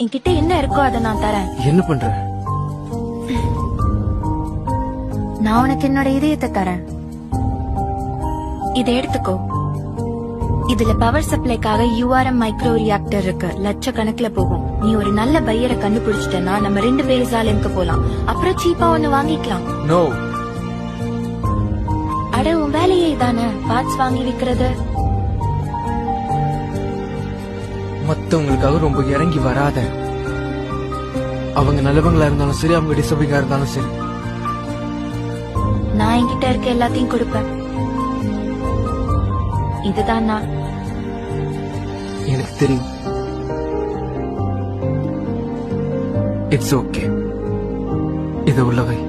என்கிட்ட என்ன இருக்கோ அதை நான் தரேன். என்ன பண்ற? நான் உனக்கு என்னோட இதயத்தை தரேன். இதை எடுத்துக்கோ. இதுல பவர் சப்ளைக்காக URM மைக்ரோ ரியாக்டர் இருக்கு. லட்சக்கணக்குல போகும். நீ ஒரு நல்ல பையரை கண்டுபிடிச்சிட்டனா நம்ம 2 பேரும் சாலைக்கு போலாம். அப்புறம் சீப்பா ஒண்ணு வாங்கிக்கலாம். நோ. அட உன் வேலையே இதானே, பார்ட்ஸ் வாங்கி விக்கிறது. மத்தவங்களுக்காக ரொம்ப இறங்கி வராத. அவங்க நல்லவங்களா இருந்தாலும் சரி, அவங்க டிசபிங்கா இருந்தாலும் சரி, நான் என்கிட்ட இருக்க எல்லாத்தையும் கொடுப்பேன். இதுதான் நான். எனக்கு தெரியும். It's okay. இதை உள்ளவை.